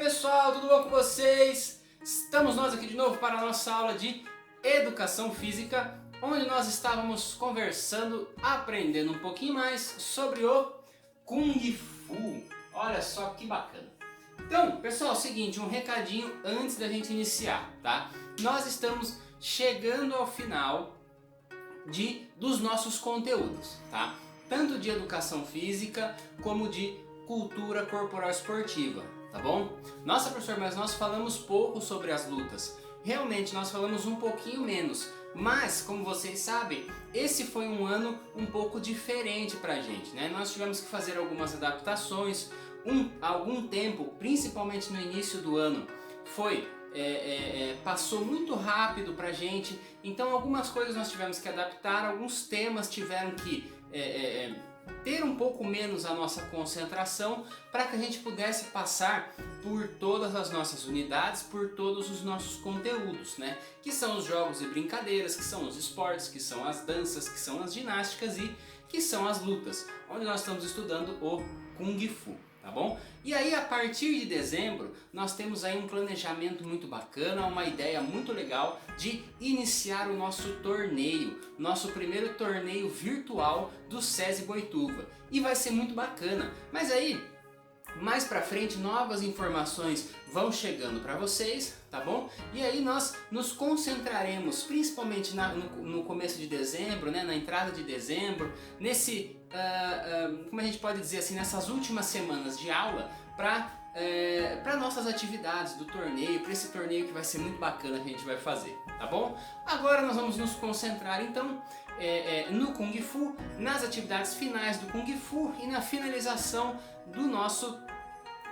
pessoal, tudo bom com vocês? Estamos nós aqui de novo para a nossa aula de Educação Física, onde nós estávamos conversando, aprendendo um pouquinho mais sobre o Kung Fu. Olha só que bacana. Então, pessoal, é o seguinte, um recadinho antes da gente iniciar, tá? Nós estamos chegando ao final dos nossos conteúdos, tá? Tanto de Educação Física como de Cultura Corporal Esportiva, tá bom? Nossa, professor, mas nós falamos pouco sobre as lutas. Realmente, nós falamos um pouquinho menos, mas, como vocês sabem, esse foi um ano um pouco diferente pra gente, né? Nós tivemos que fazer algumas adaptações, algum tempo, principalmente no início do ano, passou muito rápido pra gente, então algumas coisas nós tivemos que adaptar, alguns temas tiveram que ter um pouco menos a nossa concentração para que a gente pudesse passar por todas as nossas unidades, por todos os nossos conteúdos, né? Que são os jogos e brincadeiras, que são os esportes, que são as danças, que são as ginásticas e que são as lutas, onde nós estamos estudando o Kung Fu. Tá bom? E aí, a partir de dezembro, nós temos aí um planejamento muito bacana, uma ideia muito legal de iniciar o nosso torneio, nosso primeiro torneio virtual do SESI Boituva. E vai ser muito bacana. Mas aí, mais pra frente, novas informações vão chegando para vocês, tá bom? E aí nós nos concentraremos, principalmente no começo de dezembro, né, na entrada de dezembro, como a gente pode dizer assim, nessas últimas semanas de aula, para nossas atividades do torneio, para esse torneio que vai ser muito bacana que a gente vai fazer, tá bom? Agora nós vamos nos concentrar então no Kung Fu, nas atividades finais do Kung Fu e na finalização do nosso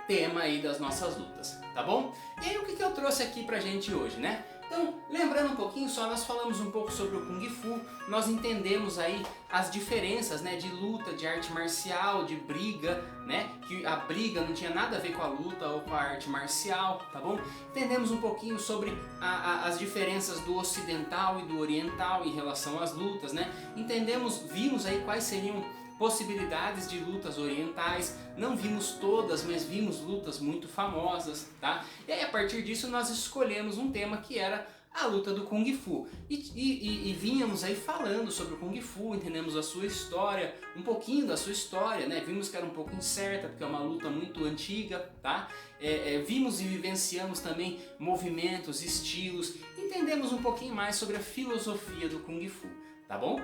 tema aí das nossas lutas, tá bom? E aí o que eu trouxe aqui pra gente hoje, né? Então, lembrando um pouquinho só, nós falamos um pouco sobre o Kung Fu, nós entendemos aí as diferenças, né, de luta, de arte marcial, de briga, né, que a briga não tinha nada a ver com a luta ou com a arte marcial, tá bom? Entendemos um pouquinho sobre as diferenças do ocidental e do oriental em relação às lutas, né? Vimos aí quais seriam possibilidades de lutas orientais, não vimos todas, mas vimos lutas muito famosas, tá? E aí a partir disso nós escolhemos um tema que era a luta do Kung Fu e vínhamos aí falando sobre o Kung Fu, entendemos a sua história, um pouquinho da sua história, né? Vimos que era um pouco incerta porque é uma luta muito antiga, tá? Vimos e vivenciamos também movimentos, estilos, entendemos um pouquinho mais sobre a filosofia do Kung Fu, tá bom?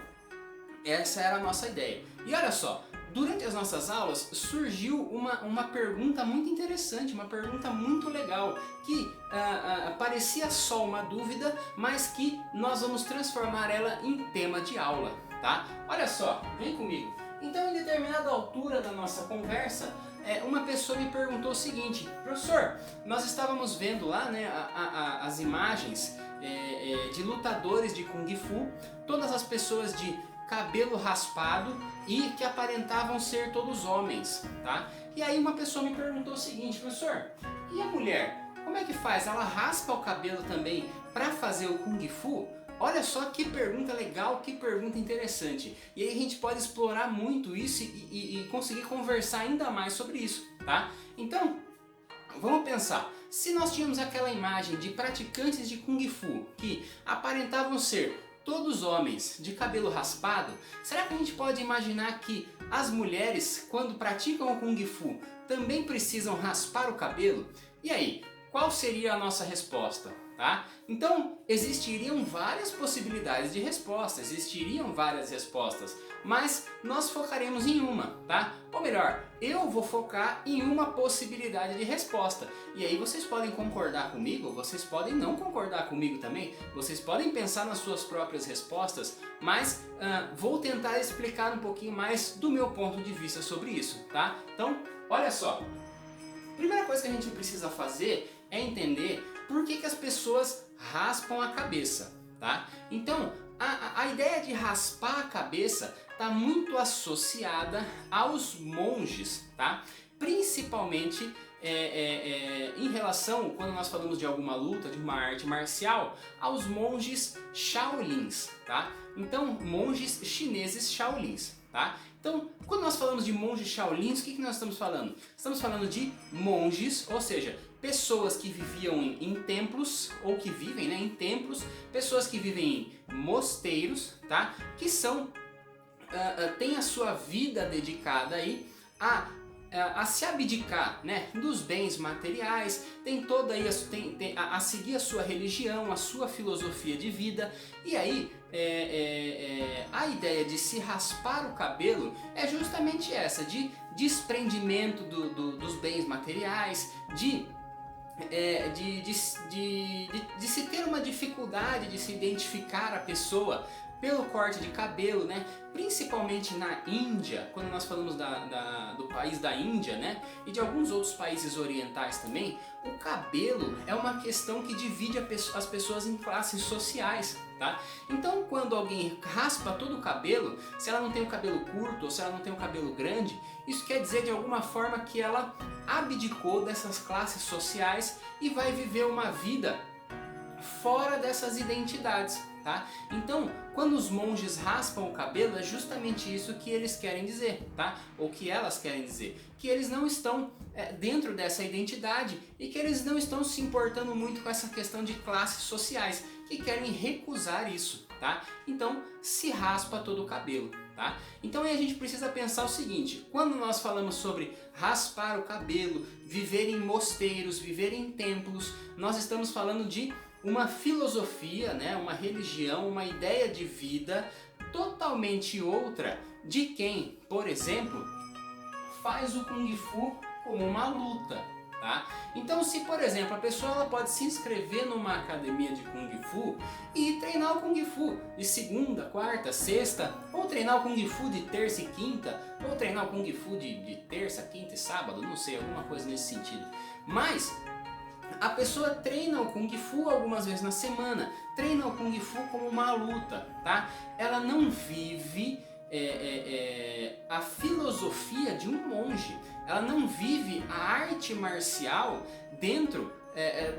Essa era a nossa ideia. E olha só, durante as nossas aulas surgiu uma pergunta muito interessante, uma pergunta muito legal, que parecia só uma dúvida, mas que nós vamos transformar ela em tema de aula, tá? Olha só, vem comigo. Então, em determinada altura da nossa conversa, uma pessoa me perguntou o seguinte: professor, nós estávamos vendo lá, né, as imagens de lutadores de Kung Fu, todas as pessoas de cabelo raspado e que aparentavam ser todos homens, tá? E aí uma pessoa me perguntou o seguinte: professor, e a mulher? Como é que faz? Ela raspa o cabelo também para fazer o Kung Fu? Olha só que pergunta legal, que pergunta interessante. E aí a gente pode explorar muito isso e conseguir conversar ainda mais sobre isso, tá? Então, vamos pensar. Se nós tínhamos aquela imagem de praticantes de Kung Fu que aparentavam ser todos homens de cabelo raspado, será que a gente pode imaginar que as mulheres, quando praticam o Kung Fu, também precisam raspar o cabelo? E aí, qual seria a nossa resposta? Tá? Então, existiriam várias possibilidades de resposta, existiriam várias respostas, mas nós focaremos em uma, tá? Ou melhor, eu vou focar em uma possibilidade de resposta. E aí vocês podem concordar comigo, vocês podem não concordar comigo também, vocês podem pensar nas suas próprias respostas, mas vou tentar explicar um pouquinho mais do meu ponto de vista sobre isso, tá? Então, olha só, a primeira coisa que a gente precisa fazer é entender por que as pessoas raspam a cabeça, tá? Então, a ideia de raspar a cabeça está muito associada aos monges, tá? Principalmente em relação, quando nós falamos de alguma luta, de uma arte marcial, aos monges Shaolins, tá? Então, monges chineses Shaolins. tá? Então, quando nós falamos de monges shaolins, o que nós estamos falando? Estamos falando de monges, ou seja, pessoas que viviam em templos, ou que vivem, né, em templos, pessoas que vivem em mosteiros, tá? Que são, têm a sua vida dedicada aí a se abdicar, né, dos bens materiais, tem toda aí a seguir a sua religião, a sua filosofia de vida. E aí a ideia de se raspar o cabelo é justamente essa, de desprendimento dos bens materiais, de se ter uma dificuldade de se identificar a pessoa pelo corte de cabelo, né? Principalmente na Índia, quando nós falamos do país da Índia, né? E de alguns outros países orientais também, o cabelo é uma questão que divide as pessoas em classes sociais, tá? Então, quando alguém raspa todo o cabelo, se ela não tem o cabelo curto ou se ela não tem o cabelo grande, isso quer dizer de alguma forma que ela abdicou dessas classes sociais e vai viver uma vida fora dessas identidades. Tá? Então, quando os monges raspam o cabelo, é justamente isso que eles querem dizer, tá? Ou que elas querem dizer, que eles não estão dentro dessa identidade e que eles não estão se importando muito com essa questão de classes sociais, que querem recusar isso, tá? Então, se raspa todo o cabelo, tá? Então aí a gente precisa pensar o seguinte: quando nós falamos sobre raspar o cabelo, viver em mosteiros, viver em templos, nós estamos falando de uma filosofia, né, uma religião, uma ideia de vida totalmente outra de quem, por exemplo, faz o Kung Fu como uma luta, tá? Então, se por exemplo a pessoa ela pode se inscrever numa academia de Kung Fu e treinar o Kung Fu de segunda, quarta, sexta, ou treinar o Kung Fu de terça e quinta, ou treinar o Kung Fu de terça, quinta e sábado, não sei, alguma coisa nesse sentido. Mas a pessoa treina o Kung Fu algumas vezes na semana, treina o Kung Fu como uma luta, tá? Ela não vive a filosofia de um monge, ela não vive a arte marcial dentro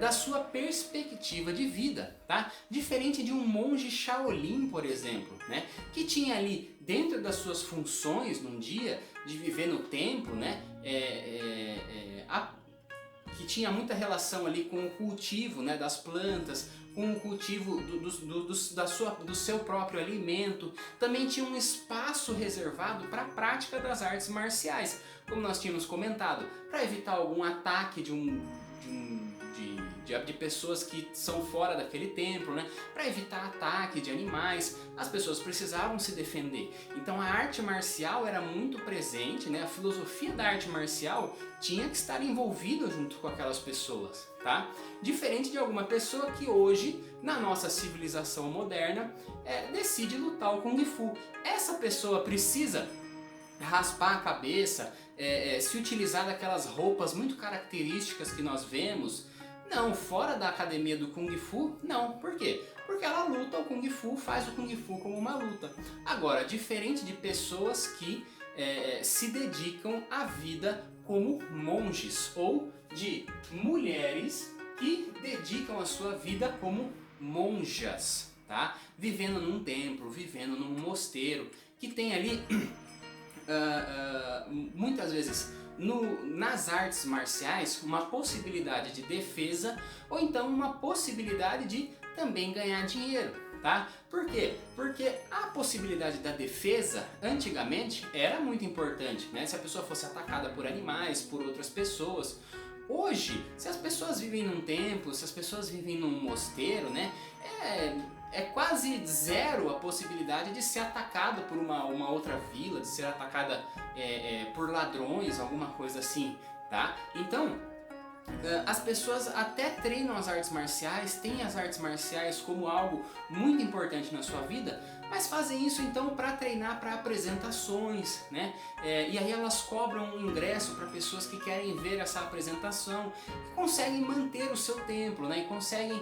da sua perspectiva de vida, tá? Diferente de um monge Shaolin, por exemplo, né? Que tinha ali dentro das suas funções num dia de viver no templo, né? Que tinha muita relação ali com o cultivo, né, das plantas, com o cultivo do seu próprio alimento. Também tinha um espaço reservado para a prática das artes marciais, como nós tínhamos comentado, para evitar algum ataque de pessoas que são fora daquele templo, né? Para evitar ataque de animais, as pessoas precisavam se defender. Então a arte marcial era muito presente, né? A filosofia da arte marcial tinha que estar envolvida junto com aquelas pessoas, tá? Diferente de alguma pessoa que hoje, na nossa civilização moderna, decide lutar o Kung Fu. Essa pessoa precisa raspar a cabeça, se utilizar daquelas roupas muito características que nós vemos. Não, fora da academia do Kung Fu, não. Por quê? Porque ela luta o Kung Fu, faz o Kung Fu como uma luta. Agora, diferente de pessoas que se dedicam à vida como monges, ou de mulheres que dedicam a sua vida como monjas, tá? Vivendo num templo, vivendo num mosteiro, que tem ali muitas vezes nas artes marciais uma possibilidade de defesa ou então uma possibilidade de também ganhar dinheiro, tá? Por quê? Porque a possibilidade da defesa antigamente era muito importante, né? Se a pessoa fosse atacada por animais, por outras pessoas. Hoje, se as pessoas vivem num templo, se as pessoas vivem num mosteiro, né? É quase zero a possibilidade de ser atacada por uma outra vila, de ser atacada por ladrões, alguma coisa assim, tá? Então, as pessoas até treinam as artes marciais, têm as artes marciais como algo muito importante na sua vida, mas fazem isso então para treinar para apresentações, né? E aí elas cobram um ingresso para pessoas que querem ver essa apresentação, que conseguem manter o seu templo, né? E conseguem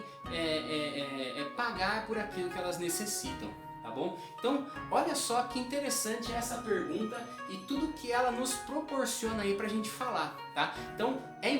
pagar por aquilo que elas necessitam. Tá bom? Então, olha só que interessante essa pergunta e tudo que ela nos proporciona aí pra gente falar, tá? Então, é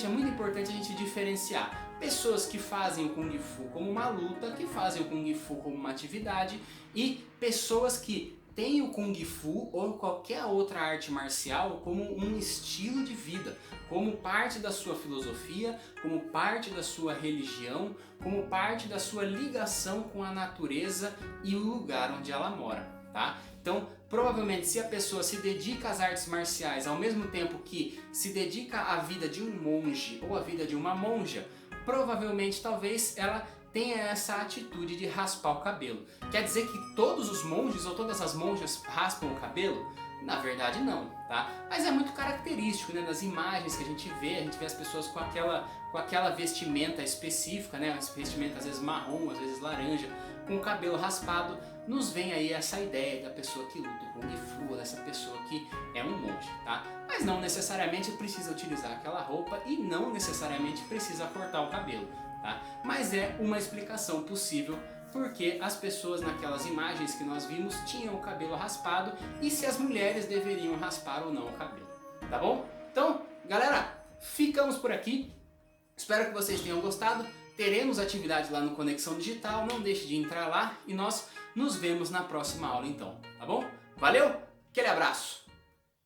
muito importante a gente diferenciar pessoas que fazem o Kung Fu como uma luta, que fazem o Kung Fu como uma atividade, e pessoas que tem o Kung Fu ou qualquer outra arte marcial como um estilo de vida, como parte da sua filosofia, como parte da sua religião, como parte da sua ligação com a natureza e o lugar onde ela mora, tá? Então, provavelmente, se a pessoa se dedica às artes marciais ao mesmo tempo que se dedica à vida de um monge ou à vida de uma monja, provavelmente, talvez, ela tenha essa atitude de raspar o cabelo. Quer dizer que todos os monges ou todas as monjas raspam o cabelo? Na verdade não, tá? Mas é muito característico, né, das imagens que a gente vê as pessoas com aquela vestimenta específica, né, vestimenta às vezes marrom, às vezes laranja, com o cabelo raspado, nos vem aí essa ideia da pessoa que luta com Kung Fu, dessa pessoa que é um monge, tá? Mas não necessariamente precisa utilizar aquela roupa e não necessariamente precisa cortar o cabelo. Tá? Mas é uma explicação possível porque as pessoas naquelas imagens que nós vimos tinham o cabelo raspado e se as mulheres deveriam raspar ou não o cabelo, tá bom? Então, galera, ficamos por aqui. Espero que vocês tenham gostado. Teremos atividade lá no Conexão Digital, não deixe de entrar lá e nós nos vemos na próxima aula então, tá bom? Valeu, aquele abraço!